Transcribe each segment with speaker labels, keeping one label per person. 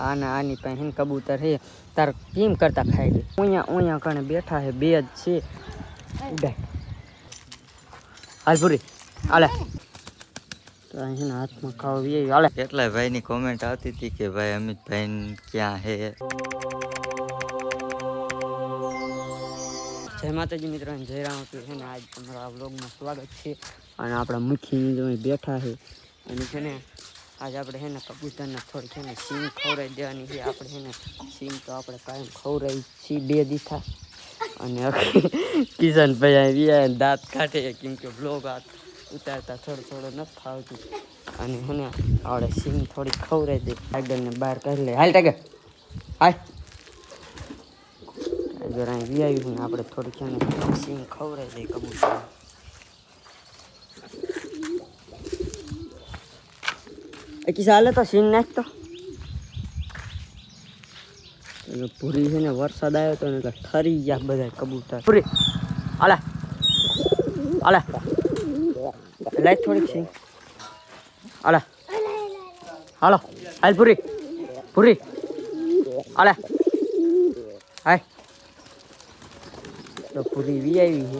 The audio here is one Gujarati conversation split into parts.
Speaker 1: આના આની પાસે કબૂતર હે તાર કેમ કરતા ખાઈ ગઈ ઓયા કણે બેઠા હે બે જ છે ઉડાય હાલ પૂરી હાલે તો અહીં હાથમાં ખાવી હાલે
Speaker 2: કેટલા ભાઈની કોમેન્ટ આવતી હતી કે ભાઈ અમિતભાઈ ક્યાં હે.
Speaker 1: જય માતાજી મિત્રો જય રામ છે ને આજ તમારા આ વ્લોગમાં સ્વાગત છે અને આપણા મુખી જો બેઠા છે અને છે ને આજ આપણે છે ને કબૂતરને થોડી છે ને સિંગ ખવડાવી દેવાની છે આપણે છે ને સિંગ તો આપણે કાયમ ખવડાવી છીએ 2 દીથા અને કિશનભાઈ આવી દાંત કાઢે કેમ કે વ્લોગ ઉતારતા થોડું નથી ફાવતું અને છે ને આપણે સિંગ થોડી ખવડાવી દે ટાઈગરને બહાર કાઢી લે હાલ ટાઈગર હાલ જરા વી આવ્યું ને આપણે થોડી છે ને સિંગ ખવડાવી દઈએ કબૂતર કિસ્સા હાલે તો સિંગ નાખતો પૂરી છે ને વરસાદ આવ્યો તો ને ઠરી ગયા બધા કબૂતર પૂરી હાલા હાલા લાઈટ થોડીક સિંગ હાલા હાલો હાલ પૂરી પૂરી હાલા હાય તો પૂરી વી આવી છે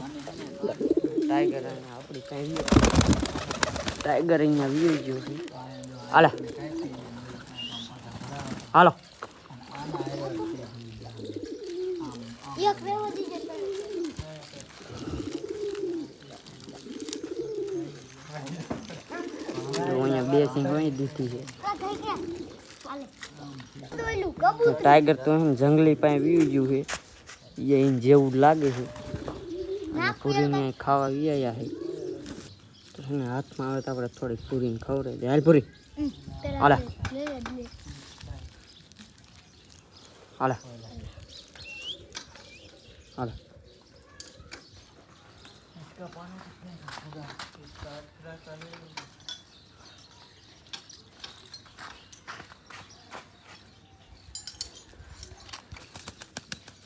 Speaker 1: ટાઈગર અને આપણી કાંઈ ટાઈગર અહીંયા વી ગયો છે હાલો હાલો અહીંયા 2 સિંગ અહીં દીધી છે ટાઈગર તો એમ જંગલી પાસે વી ગયું છે એ જેવું લાગે છે અને પૂરીને ખાવા વ્યાયા છે તો એને હાથમાં આવે તો આપણે થોડીક પૂરીને ખવડાવી દે હાલ પૂરી હાલા હાલા હાલા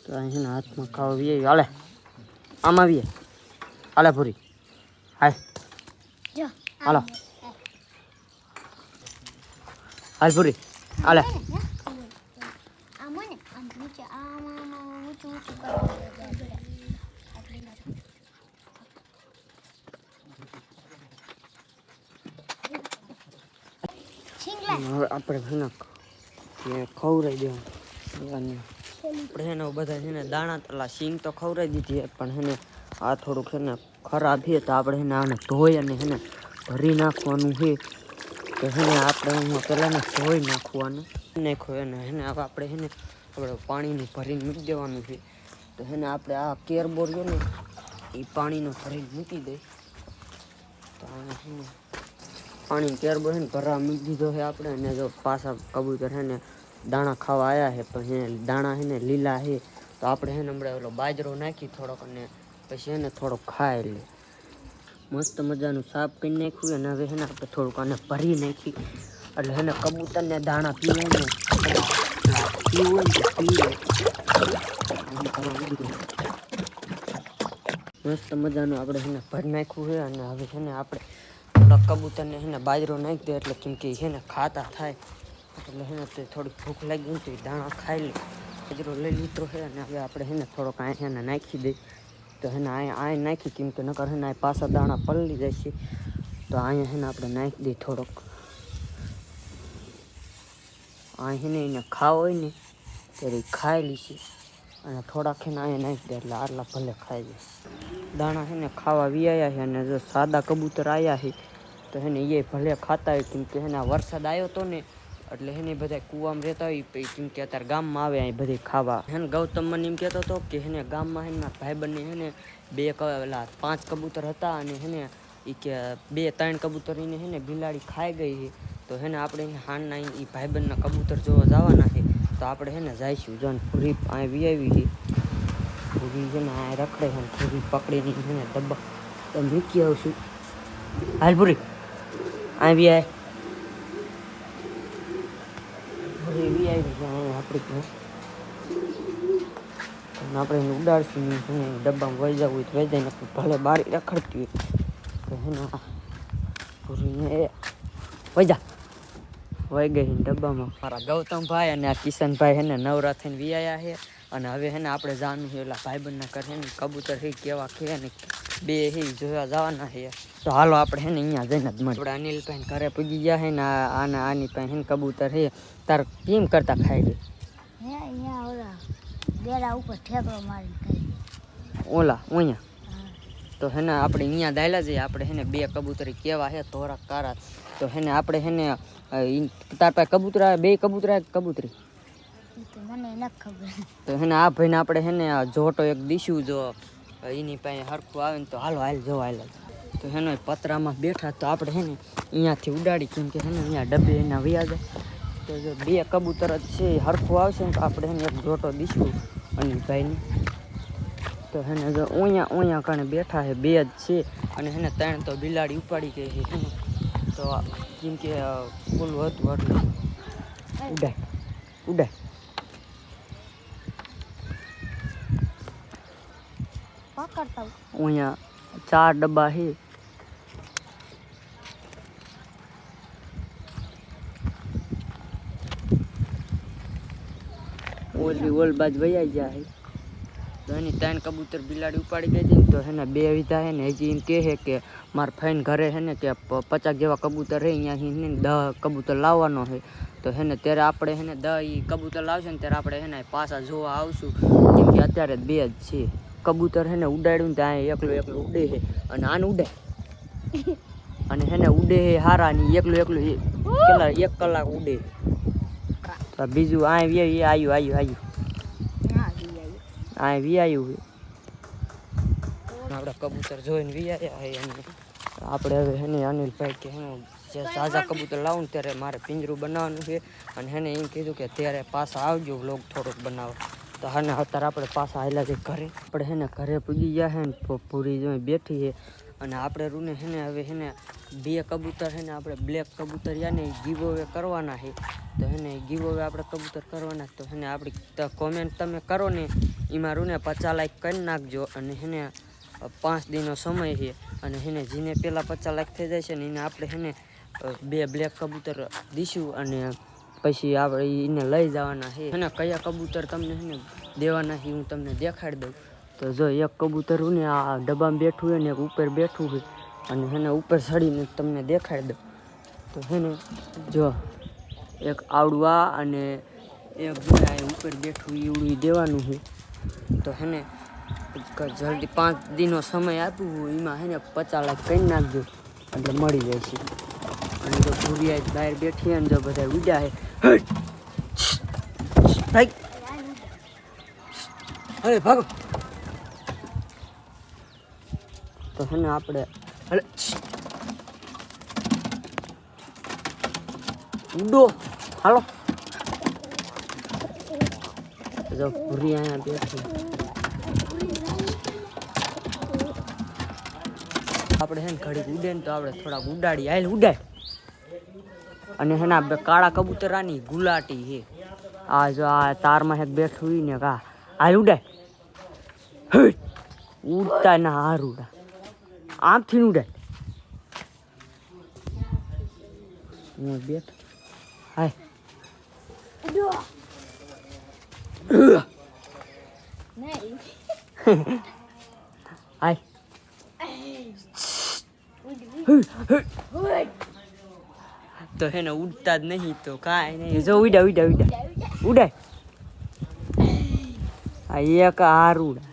Speaker 1: તો અહીં હાથમાં ખાવા વી હાલે આમ આવીએ હાલે પૂરી હાય હાલો હાલ પૂરી હાલે હવે આપણે ખવડાવી દેવાનું આપણે એને બધા છે ને દાણા તલા સિંગ તો ખવડાવી દીધી પણ છે ને આ થોડુંક છે ને ખરાબ છે તો આપણે છે ને આને ધોઈ અને છે ને ભરી નાખવાનું છે તો છે ને આપણે અહીંયા પહેલાં ધોઈ નાખવાનું નાખ્યો એને છે ને આપણે છે ને આપણે પાણીનું ભરીને મૂકી દેવાનું છે તો છે ને આપણે આ કેરબોર છે ને એ પાણીનું ભરીને મૂકી દઈ તો આને છે ને પાણી કેરબોર છે ને ભરવા મૂકી દીધો છે આપણે અને જો પાછા કબૂતર છે ને દાણા ખાવા આવ્યા છે પણ દાણા છે ને લીલા છે તો આપણે છે ને હમણાં ઓલો બાજરો નાખી થોડોક અને પછી એને થોડોક ખાઈ લે મસ્ત મજાનું સાફ કરી નાખ્યું અને હવે છે ને આપણે થોડુંક આને ભરી નાખી એટલે છે ને કબૂતરને દાણા પીવાય ને પીવું હોય ને મસ્ત મજાનું આપણે છે ને ભરી નાખ્યું છે અને હવે છે ને આપણે થોડા કબૂતરને છે ને બાજરો નાખી દે એટલે કેમ કે છે ને ખાતા થાય એટલે છે ને તે થોડીક ભૂખ લાગી ગઈ તો એ દાણા ખાઈ લે બાજરો લઈ લીધો છે અને હવે આપણે છે ને થોડોક અહીંયા એને નાખી દઈ તો એને અહીંયા નાખી કેમ કે નકર છે ને આ પાછા દાણા પલળી જાય છે તો અહીંયા છે ને આપણે નાખી દઈએ થોડોક અહીં એને ખાવ હોય ને ત્યારે ખાઈ લીધી અને થોડાક છે ને અહીંયા નાખી દે એટલે આટલા ભલે ખાઈ જાય દાણા છે ને ખાવા વી આવ્યા છે અને જો સાદા કબૂતર આવ્યા છે તો એને એ ભલે ખાતા હોય કેમ કે એને વરસાદ આવ્યો હતો ને એટલે એને બધા કૂવામાં રહેતા હોય કેમ કે અત્યારે ગામમાં આવે અહીં બધી ખાવા એને ગૌતમ મને એમ કહેતો હતો કે એને ગામમાં એને ભાઈબંધને એને 5 કબૂતર હતા અને એને એ કે 2-3 કબૂતર એને છે ને બિલાડી ખાઈ ગઈ છે તો એને આપણે હાનના એ ભાઈબંધના કબૂતર જોવા જવાના છે તો આપણે છે ને જઈશું જો પૂરી અહીં વી આવી છે પૂરી છે ને આ રખડે છે પૂરી પકડીને છે ને ડબ્બા તો મૂકી આવશું હાલ પૂરી અહીં વી આવે એવી આવી છે આપણી આપણે એને ઉડાડશું ને ડબ્બામાં વહી જવું હોય તો વહી જાય ને ભલે બારી રખડતી હોય તો એને પૂરીને વહી જા વહી ગઈ ડબ્બામાં. મારા ગૌતમભાઈ અને આ કિશનભાઈ હેને નવરા થઈને વિયાયા છે અને હવે હેને આપણે જવાનું છે ઓલા ભાઈબંધના ઘરે હેને કબૂતર હે કેવા છે ને બે હે જોવા જવાના છે. તો હાલો આપણે હેને અહીંયા જઈને જ મળીએ. આપણે અનિલભાઈ ઘરે પૂગી ગયા છે ને આની પાસે હેને કબૂતર છે. તાર કેમ કરતા ખાઈ ગઈ
Speaker 3: અહીંયા ઓલા બેડા ઉપર ઠેકડો મારીને ખાઈ
Speaker 1: ઓલા અહીંયા તો હેને આપણે અહીંયા દાયલા જઈએ. આપણે હેને બે કબૂતરી કેવા છે ધોરા કારા. તો હેને આપણે હેને તાર પાસે કબૂતરા બે કબૂતરા કબૂતરી
Speaker 3: મને ન ખબર.
Speaker 1: તો હેને આ ભાઈને આપણે હેને જોટો એક દીશું જો એની પાસે હરખું આવે ને તો હાલો હાલ જો હાલ. તો હેનો પતરામાં બેઠા તો આપણે હેને અહીંયાથી ઉડાડી કેમ કે હેને અહીંયા ડબ્બે એના વ્યા જાય. તો જો બે કબૂતર જ છે હરખું આવશે ને તો આપણે હેને એક જોટો દીશું અનિલભાઈને. તો હેને જો ઓયા કારણે બેઠા છે બે જ છે અને હેને ત્રણ તો બિલાડી ઉપાડી ગઈ છે હેને. તો કેમ કે ફૂલ હતું એટલે ઉડાય
Speaker 3: પકડતા
Speaker 1: અહીંયા 4 ડબ્બા છે. ઓલ બાજ વૈયા ગયા છે. તો એની 3 કબૂતર બિલાડી ઉપાડી ગઈ હતી ને તો હેને 2 વીધા છે ને હજી એમ કહે છે કે મારા ફાઈન ઘરે છે ને કે 50 જેવા કબૂતર છે અહીંયાથી 10 કબૂતર લાવવાનો છે. તો હેને ત્યારે આપણે હેને 10 કબૂતર લાવશે ને ત્યારે આપણે હેને પાછા જોવા આવશું કેમ કે અત્યારે 2 જ છે. કબૂતર હેને ઉડાડ્યું ને ત્યાં એકલું ઉડે છે અને આને ઉડે અને હેને ઉડે છે હારા ની એકલું કેટલા 1 કલાક ઉડે. તો બીજું આ આવ્યું આ વિયાયું આપણે કબૂતર જોઈને વિયાયા છે. અને આપણે હવે હેને અનિલભાઈ કે હું જે તાજા કબૂતર લાવું ત્યારે મારે પિંજરું બનાવવાનું છે અને હેને એમ કીધું કે ત્યારે પાછા આવજો વ્લોગ થોડોક બનાવવા. તો હેને અત્યારે આપણે પાછા આવેલા છે ઘરે. આપણે હેને ઘરે પૂગી ગયા છે ને પૂરી જોઈ બેઠી છે અને આપણે રૂને હેને હવે હેને 2 કબૂતર હેને આપણે બ્લેક કબૂતર યાને ગીવ અવે કરવાના છે. તો હેને ગીવ અવે આપણે કબૂતર કરવાના. તો હેને આપણી કોમેન્ટ તમે કરો ને એમાં રૂને 50 લાઈક કરી નાખજો અને હેને 5 દિનનો સમય છે અને હેને જેને પહેલાં 50 લાઈક થઈ જાય છે ને એને આપણે હેને 2 બ્લેક કબૂતર દઈશું અને પછી આપણે એને લઈ જવાના છે. હેને કયા કબૂતર તમને હેને દેવાના છે હું તમને દેખાડી દઉં. તો જો એક કબૂતર ને આ ડબ્બામાં બેઠું હોય ને એક ઉપર બેઠું હોય અને હેને ઉપર ચડીને તમને દેખાડી દઉં. તો હેને જો એક આવડવા અને એક ઉપર બેઠું ઈવડું દેવાનું છે. તો હેને જલ્દી 5 દિનનો સમય આપ્યું હોય એમાં હેને 50 લાખ કરી નાખજો એટલે મળી જાય છે. અને જો ભૂરિયા બહાર બેઠી અને જો બધા ઉડ્યા છે અરે ભાગો. તો હેને આપણે ઉડો હાલો. જો ભૂરી અહીંયા બેઠી આપણે હે ને ઘડીક ઉડે ને તો આપણે થોડાક ઉડાડી હાલ ઉડાય. અને હેના કાળા કબૂતરાની ગુલાટી છે આ જો આ તારમાં એક બેઠું હોય ને કા હાલ ઉડાય ઉડતા ના હારુડા આમથી ઉડાય. હું બેઠ હાય હાય તો હેને ઉડતા જ નહીં તો કાંઈ નહીં. જો ઉડ્યા ઉડાય આ એક હારુડા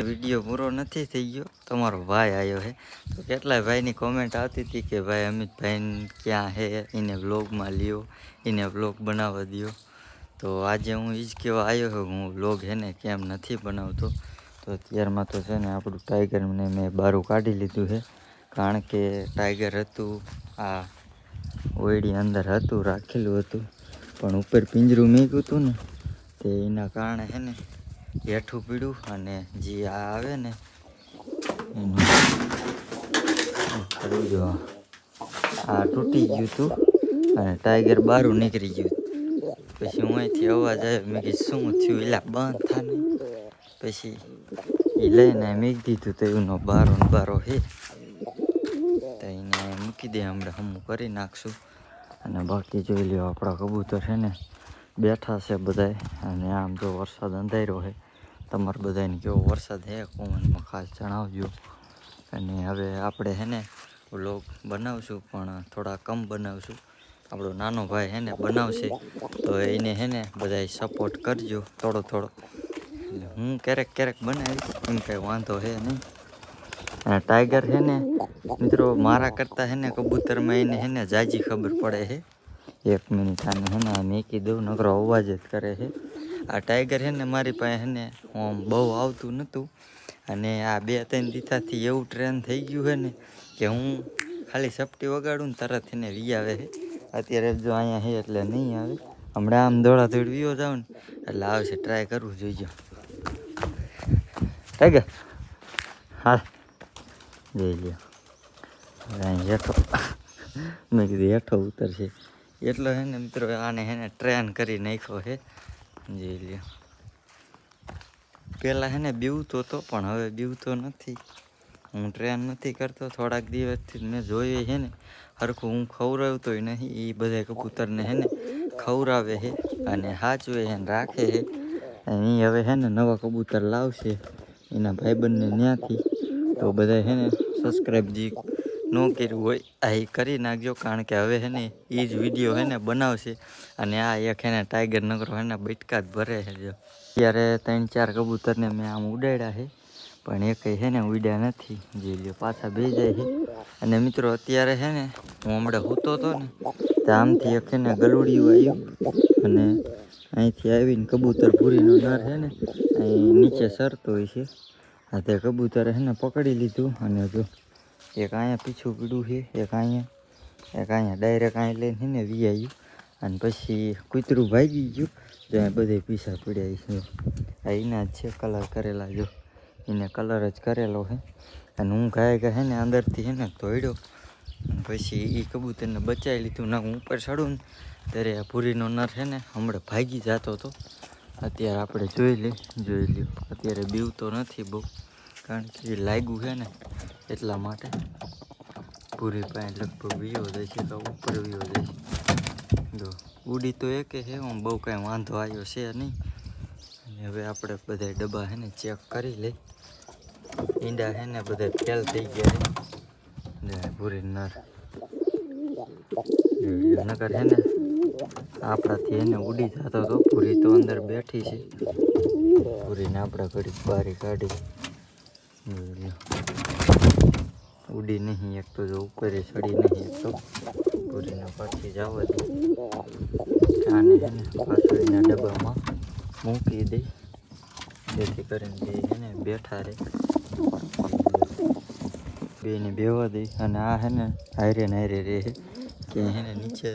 Speaker 2: વિડીયો પૂરો નથી થઈ ગયો. તમારો ભાઈ આવ્યો છે તો કેટલાય ભાઈની કોમેન્ટ આવતી હતી કે ભાઈ અમિતભાઈ ક્યાં છે એને વ્લોગમાં લ્યો એને વ્લોગ બનાવવા દો. તો આજે હું એ જ કહેવા આવ્યો છું હું વ્લોગ છે ને કેમ નથી બનાવતો. તો અત્યારમાં તો છે ને આપણું ટાઈગરને મેં બહારું કાઢી લીધું છે કારણ કે ટાઈગર હતું આ ઓયડી અંદર હતું રાખેલું હતું પણ ઉપર પિંજરું મૂક્યું હતું ને તે એના કારણે છે ને હેઠું પીડ્યું અને જે આ આવે ને એનું કરી જો આ તૂટી ગયું હતું અને ટાઈગર બહાર નીકળી ગયું. પછી હું અહીંથી અવાજ આવ્યો, મેં કીધું શું થયું, એલા બંધ થા નહીં. પછી એ લઈને મેં દીધું તો એનો બારો ને બારો હે, તો એને મૂકી દે, હમણાં હમું કરી નાખશું. અને બાકી જોઈ લ્યો આપણા કબૂતર છે ને બેઠા છે બધાય. અને આમ જો વરસાદ અંધાર્યો છે, તમારે બધાને કેવો વરસાદ છે કોમેન્ટમાં ખાસ જણાવજો. અને હવે આપણે છે ને વ્લોગ બનાવશું, પણ થોડા કમ બનાવશું. આપણો નાનો ભાઈ છે ને બનાવશે, તો એને છે ને બધાય સપોર્ટ કરજો થોડો થોડો. એટલે હું ક્યારેક બનાવીશ, એમ કંઈ વાંધો છે નહીં. અને ટાઈગર છે ને મિત્રો મારા કરતાં છે ને કબૂતરમાં એને છે ને જાજી ખબર પડે છે. 1 મિનિટ આને છે ને મેકી દઉં, નકરો અવાજ જ કરે છે. આ ટાઈગર છે ને મારી પાસે છે ને આમ બહુ આવતું નહોતું, અને આ 2-3 દિવસથી એવું ટ્રેન થઈ ગયું છે ને કે હું ખાલી સપટી વગાડું ને તરત એને વી આવે છે. અત્યારે જો અહીંયા છે એટલે નહીં આવે, હમણાં આમ દોડાદોડ વીયો જાવ ને એટલે આવશે. ટ્રાય કરવું જોઈજો. ટાઈગર હા જોઈ લ્યો, અહીં હેઠો મેં કીધું હેઠો ઉતરશે એટલો છે ને મિત્રો. આને છે ને ટ્રેન કરી નાખ્યો છે, જોઈ લ્યો. પહેલાં છે ને બીવતો હતો, પણ હવે બીવતો નથી. હું ટ્રેન નથી કરતો, થોડાક દિવસથી મેં જોયું છે ને હરખું હું ખવડાવતો નહીં. એ બધા કબૂતરને છે ને ખવડાવે છે અને સાચવે છે ને રાખે છે. અને એ હવે છે ને નવા કબૂતર લાવશે એના ભાઈબંધને ત્યાંથી. તો બધા છે ને સબસ્ક્રાઈબ જે ન કર્યું હોય આ એ કરી નાખજો, કારણ કે હવે છે ને એ જ વિડીયો છે ને બનાવશે. અને આ એક છે ને ટાઈગર નગરો છે ને બટકા જ ભરે છે. જો અત્યારે 3-4 કબૂતરને મેં આમ ઉડાડ્યા છે, પણ એ કંઈ છે ને ઉડ્યા નથી. જોઈ લ્યો પાછા બે જાય છે. અને મિત્રો અત્યારે છે ને હું હમણાં સૂતો હતો ને, તો આમથી એક છે ને ગલુડિયું આવ્યું, અને અહીંથી આવીને કબૂતર ભૂરીનો નર છે ને અહીં નીચે સરતો હોય છે. આ તે કબૂતરે છે ને પકડી લીધું, અને જો એક અહીંયા પીછું પીડું છે, એક અહીંયા ડાયરેક્ટ અહીં લઈને છે ને વી આવ્યું. અને પછી કૂતરું ભાગી ગયું, જો અહીં બધે પીછા પીડ્યા છે. આ એના જ છે કલર કરેલા, જો એને કલર જ કરેલો છે. અને હું ગાય છે ને અંદરથી છે ને ધોઈડ્યો, પછી એ કબૂતરને બચાવી લીધું. ના હું ઉપર ચડું ને ત્યારે આ ભૂરીનો નર છે ને હમણાં ભાગી જતો હતો. અત્યારે આપણે જોઈ લ્યો અત્યારે બીવતો નથી બહુ, કારણ કે લાગ્યું છે ને એટલા માટે. પૂરી પાસે લગભગ વીયો જાય છે, તો ઉપર વીયો જાય છે. જો ઉડી તો એકે છે, હું બહુ કાંઈ વાંધો આવ્યો છે નહીં. અને હવે આપણે બધા ડબ્બા છે ને ચેક કરી લઈ. ઈંડા છે ને બધા ફેલ થઈ ગયા છે. પૂરી નર નગર છે ને આપણાથી એને ઉડી જતો હતો. પૂરી તો અંદર બેઠી છે, પૂરીને આપણા ઘડી બારી કાઢી. ઉડી નહીં, એક તો જો ઉપર ચડી નહીં, એક તો પૂરીને પાછી જવા દે. આને છે ને પાછળના ડબ્બામાં મૂકી દઈ, જેથી કરીને બે છે ને બેઠા રહે, બેને બેવા દઈ. અને આ છે ને હારે ને હારે રહે કે છે ને નીચે.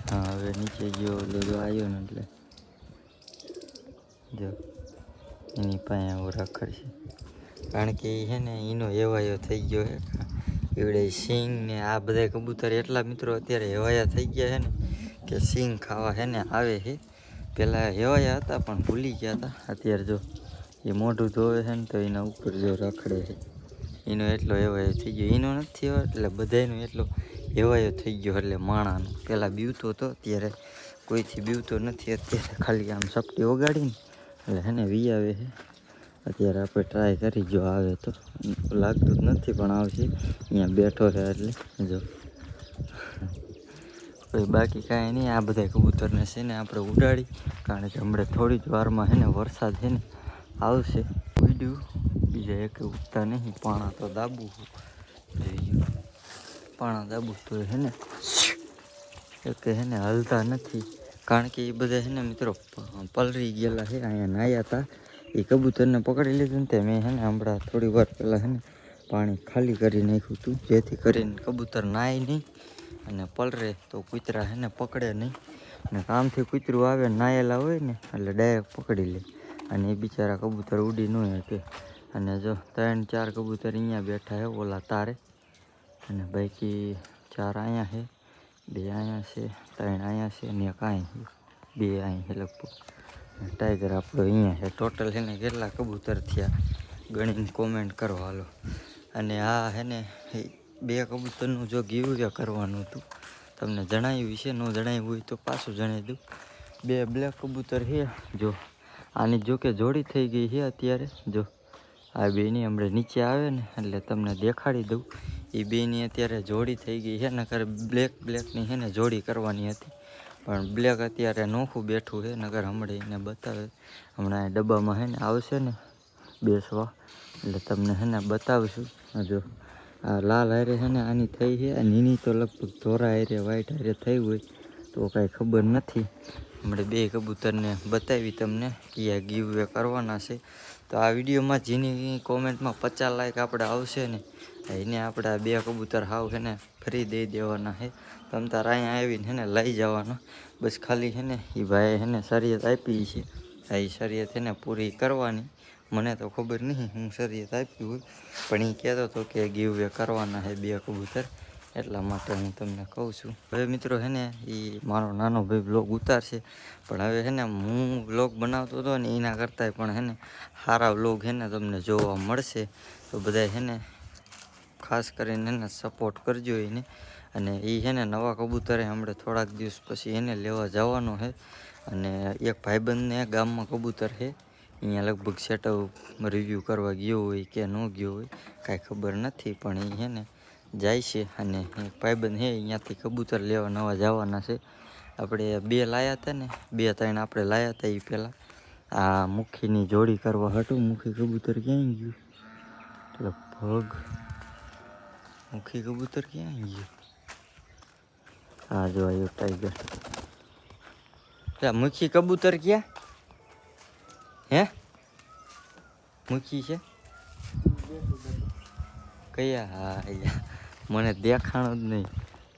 Speaker 2: હા હવે નીચે ગયો જો આવ્યો ને એટલે જો એની પાસે આવું રખડશે, કારણ કે એ છે ને એનો હેવાયો થઈ ગયો છે. એવડે સિંગ ને આ બધા કબૂતર એટલા મિત્રો અત્યારે હેવાયા થઈ ગયા છે ને કે સિંગ ખાવા છે ને આવે છે. પહેલાં હેવાયા હતા પણ ભૂલી ગયા હતા. અત્યારે જો એ મોઢું ધોવે છે ને તો એના ઉપર જો રખડે છે. એનો એટલો હેવાયો થઈ ગયો. એનો નથી થયો એટલે બધાનો એટલો હેવાયો થઈ ગયો. એટલે માણાનો પહેલાં બીવતો હતો, અત્યારે કોઈથી બીવતો નથી. અત્યારે ખાલી આમ સપટી વગાડીને એટલે છે ને વી આવે છે. અત્યારે આપણે ટ્રાય કરી, જો આવે તો. લાગતું જ નથી પણ આવશે, અહીંયા બેઠો છે એટલે જો. પછી બાકી કાંઈ નહીં, આ બધા કબૂતરને છે ને આપણે ઉડાડી, કારણ કે હમણાં થોડી જ વારમાં છે ને વરસાદ છે ને આવશે. ઉડ્યું બીજા એક ઉડતા નહીં. પાણા તો દાબું જોઈએ, પાણા દાબું તો છે ને એક છે ને હલતા નથી, કારણ કે એ બધા છે ને મિત્રો પલરી ગયેલા છે. અહીંયા નાહ્યા હતા, એ કબૂતરને પકડી લીધું ને તે મેં છે ને હમણાં થોડી વાર પહેલાં છે ને પાણી ખાલી કરી નાખ્યું હતું, જેથી કરીને કબૂતર નાય નહીં અને પલરે તો કૂતરા છે ને પકડે નહીં. અને કામથી કૂતરું આવે નાયેલા હોય ને એટલે ડાયરેક્ટ પકડી લે, અને એ બિચારા કબૂતર ઉડી ન શકે. અને જો 3-4 કબૂતર અહીંયા બેઠા છે ઓલા તારે, અને બાકી 4 અહીંયા છે, 2 અહીંયા છે, 3 અહીંયા છે, ને 1 અહીંયા છે. બે અહીં છે લગભગ. ટાઈગર આપણો અહીંયા છે. ટોટલ છે ને કેટલા કબૂતર થયા ગણીને કોમેન્ટ કરો હાલો. અને આ છે ને 2 કબૂતરનું જો ગીવ કરવાનું હતું તમને જણાવ્યું છે, ન જણાવ્યું હોય તો પાછું જણાવી દઉં. 2 બ્લેક કબૂતર છે. જો આની જો કે જોડી થઈ ગઈ છે અત્યારે. જો આ બેની હમણાં નીચે આવે ને એટલે તમને દેખાડી દઉં. એ બેની અત્યારે જોડી થઈ ગઈ છે. નકર બ્લેકની છે ને જોડી કરવાની હતી, પણ બ્લેક અત્યારે નોખું બેઠું છે. નકર હમણાં એને બતાવે. હમણાં ડબ્બામાં છે ને આવશે ને બેસવા એટલે તમને છે ને બતાવશું. જો આ લાલ હારે છે ને આની થઈ છે, અને એની તો લગભગ ધોરા હારે વ્હાઈટ હારે થઈ હોય તો કાંઈ ખબર નથી. હમણાં 2 કબૂતરને બતાવી તમને કે ગીવ વે કરવાના છે. તો આ વિડીયોમાં જેની કોમેન્ટમાં 50 લાઈક આપણે આવશે ને એને આપણે આ 2 કબૂતર હાવ છે ને ફ્રી દઈ દેવાના છે. તમ તાર અહીંયા આવીને છે ને લઈ જવાના. બસ ખાલી છે ને એ ભાઈ છે ને શરિયત આપી છે, એ શરિયત છે ને પૂરી કરવાની. મને તો ખબર નહીં હું શરિયત આપી હોય, પણ એ કહેતો હતો કે ગીવ વે કરવાના છે 2 કબૂતર, એટલા માટે હું તમને કહું છું. હવે મિત્રો છે ને એ મારો નાનો ભાઈ બ્લોગ ઉતારશે, પણ હવે છે ને હું બ્લોગ બનાવતો હતો ને એના કરતાંય પણ છે ને સારા બ્લોગ છે ને તમને જોવા મળશે. તો બધાય છે ને ખાસ કરીને એને સપોર્ટ કરજો એને. અને એ છે ને નવા કબૂતરે હમણાં થોડાક દિવસ પછી એને લેવા જવાનો છે. અને એક ભાઈબંધને ગામમાં કબૂતર છે, અહીંયા લગભગ સેટઅપ રિવ્યૂ કરવા ગયો હોય કે ન ગયો હોય કાંઈ ખબર નથી, પણ એ છે ને જાય છે. અને એક ભાઈબંધ છે અહીંયાથી કબૂતર લેવા નવા જવાના છે. આપણે 2 લાવ્યા હતા ને 2-3 આપણે લાવ્યા હતા એ પહેલાં આ મુખીની જોડી કરવા હતું. મુખી કબૂતર ક્યાંય ગયું? લગભગ મુખી કબૂતર ક્યાં ગયું? હા જો આવ્યો ટાઈગર. મુખી કબૂતર ક્યાં હે? મુખી છે કયા? હા અહીંયા મને દેખાણો જ નહીં.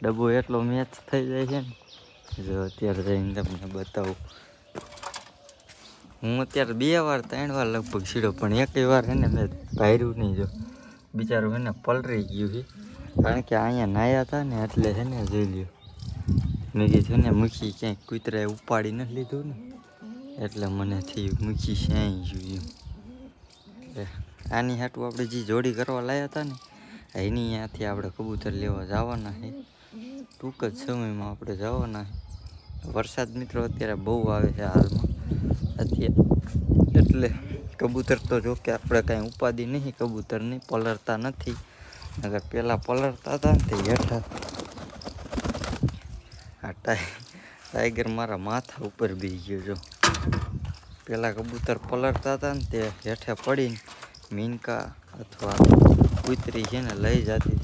Speaker 2: ડબ્બો એટલો મેચ થઈ જાય છે ને. જો અત્યારે જઈને તમને બતાવું. હું અત્યારે 2 વાર 3 વાર લગભગ સીડો, પણ એકેય વાર છે ને મેં ભાર્યું નહીં. જો બિચારું છે ને પલરી ગયું છે, કારણ કે અહીંયા નાયા હતા ને એટલે છે ને જોઈ લ્યો. મેં કીધું ને મૂકી ક્યાંય કૂતરાએ ઉપાડી નથી લીધું ને એટલે મને થયું મૂકી ક્યાંય ગયું એમ. આની હાટું આપણે જે જોડી કરવા લાવ્યા હતા ને એની ત્યાંથી આપણે કબૂતર લેવા જવાના છે. ટૂંક જ સમયમાં આપણે જવાના છે. વરસાદ મિત્રો અત્યારે બહુ આવે છે હાલમાં અત્યારે, એટલે કબૂતર તો જો કે આપણે કાંઈ ઉપાધિ નહીં કબૂતરની, પલળતા નથી. અગર પહેલાં પલળતા હતા ને તે હેઠા આ ટાઈગર મારા માથા ઉપર બેસી ગયો. જો પહેલાં કબૂતર પલળતા હતા ને તે હેઠે પડીને મીનકા અથવા કૂતરી છે ને લઈ જતી.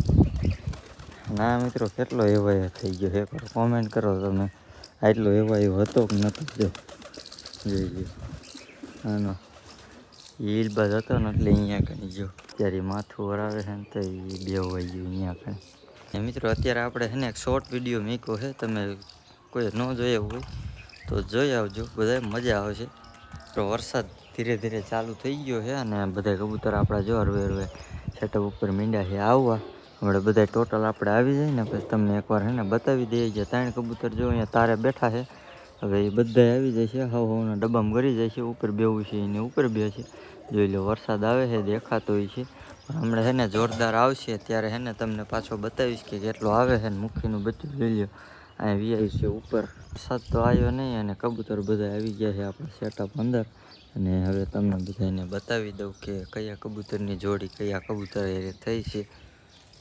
Speaker 2: ના મિત્રો કેટલો એવાયો થઈ ગયો એક વાર કોમેન્ટ કરો તમે, આટલો એવાયો હતો કે નહોતો? જો જોઈ લો આનો ઈલ બાદ હતો ને એટલે અહીંયા કણી જો ત્યારે માથું વરાવે છે ને તો એ બેવાઈ ગયું અહીંયા કણી. મિત્રો અત્યારે આપણે છે ને એક શોર્ટ વિડીયો મૂક્યો છે, તમે કોઈ ન જોયો હોય તો જોઈ આવજો, બધાય મજા આવશે. તો વરસાદ ધીરે ધીરે ચાલુ થઈ ગયો છે અને બધા કબૂતર આપણા જો હરવે સેટઅપ ઉપર મીંડ્યા છે આવવા. હમણાં બધા ટોટલ આપણે આવી જાય ને પછી તમને એકવાર છે ને બતાવી દઈએ. જે 3 કબૂતર જો અહીંયા તારે બેઠા છે, હવે એ બધા આવી જાય છે. હવના ડબ્બામાં કરી જાય છે. ઉપર બેવું છે એને ઉપર બે છે. જોઈ લો વરસાદ આવે છે દેખાતો હોય છે, પણ હમણાં છે ને જોરદાર આવશે ત્યારે છે ને તમને પાછો બતાવીશ કે કેટલો આવે છે. ને મુખીનું બચ્ચું લઈ લો અહીંયા વીઆઈ છે ઉપર. વરસાદ તો આવ્યો નહીં અને કબૂતર બધા આવી ગયા છે આપણા સેટઅપ અંદર. અને હવે તમને બધાને બતાવી દઉં કે કયા કબૂતરની જોડી કયા કબૂતર એ થઈ છે.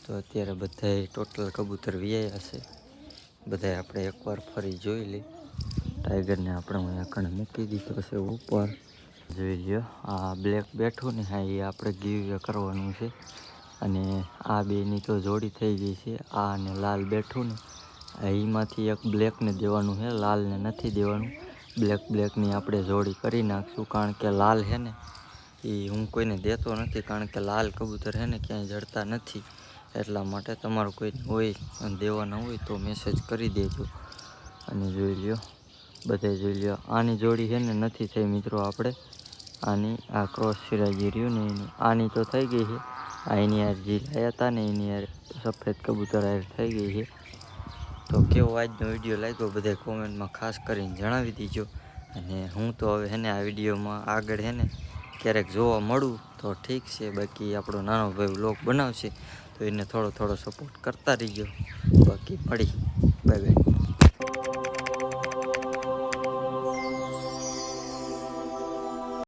Speaker 2: તો અત્યારે બધાય ટોટલ કબૂતર વીઆયા છે. બધાય આપણે એકવાર ફરી જોઈ લઈ. ટાઈગરને આપણે અહીંયા કણે મૂકી દીધો છે ઉપર. જોઈ લ્યો આ બ્લેક બેઠું ને હા એ આપણે ગીવ કરવાનું છે. અને આ બેની તો જોડી થઈ ગઈ છે. આ અને લાલ બેઠું ને એમાંથી એક બ્લેકને દેવાનું છે, લાલને નથી દેવાનું. બ્લેકની આપણે જોડી કરી નાખશું, કારણ કે લાલ છે ને એ હું કોઈને દેતો નથી, કારણ કે લાલ કબૂતર છે ને ક્યાંય જડતા નથી. એટલા માટે તમારું કોઈ હોય દેવાના હોય તો મેસેજ કરી દેજો. અને જોઈ લ્યો બધા જોઈ લ્યો આની જોડી છે ને નથી થઈ મિત્રો આપણે. આની આ ક્રોસ સિરાજી રહ્યું ને એની આની તો થઈ ગઈ છે. આ એની યાર જે લાયા હતા ને એની યાર સફેદ કબૂતર યાર થઈ ગઈ છે. તો કેવો આજનો વિડીયો લાગ્યો બધા કોમેન્ટમાં ખાસ કરીને જણાવી દીજો. અને હું તો હવે હેને આ વિડીયોમાં આગળ હેને ક્યારેક જોવા મળું તો ઠીક છે, બાકી આપણો નાનો ભાઈ વ્લોગ બનાવશે તો એને થોડો સપોર્ટ કરતા રહીજો. બાકી મળી, બાય બાય.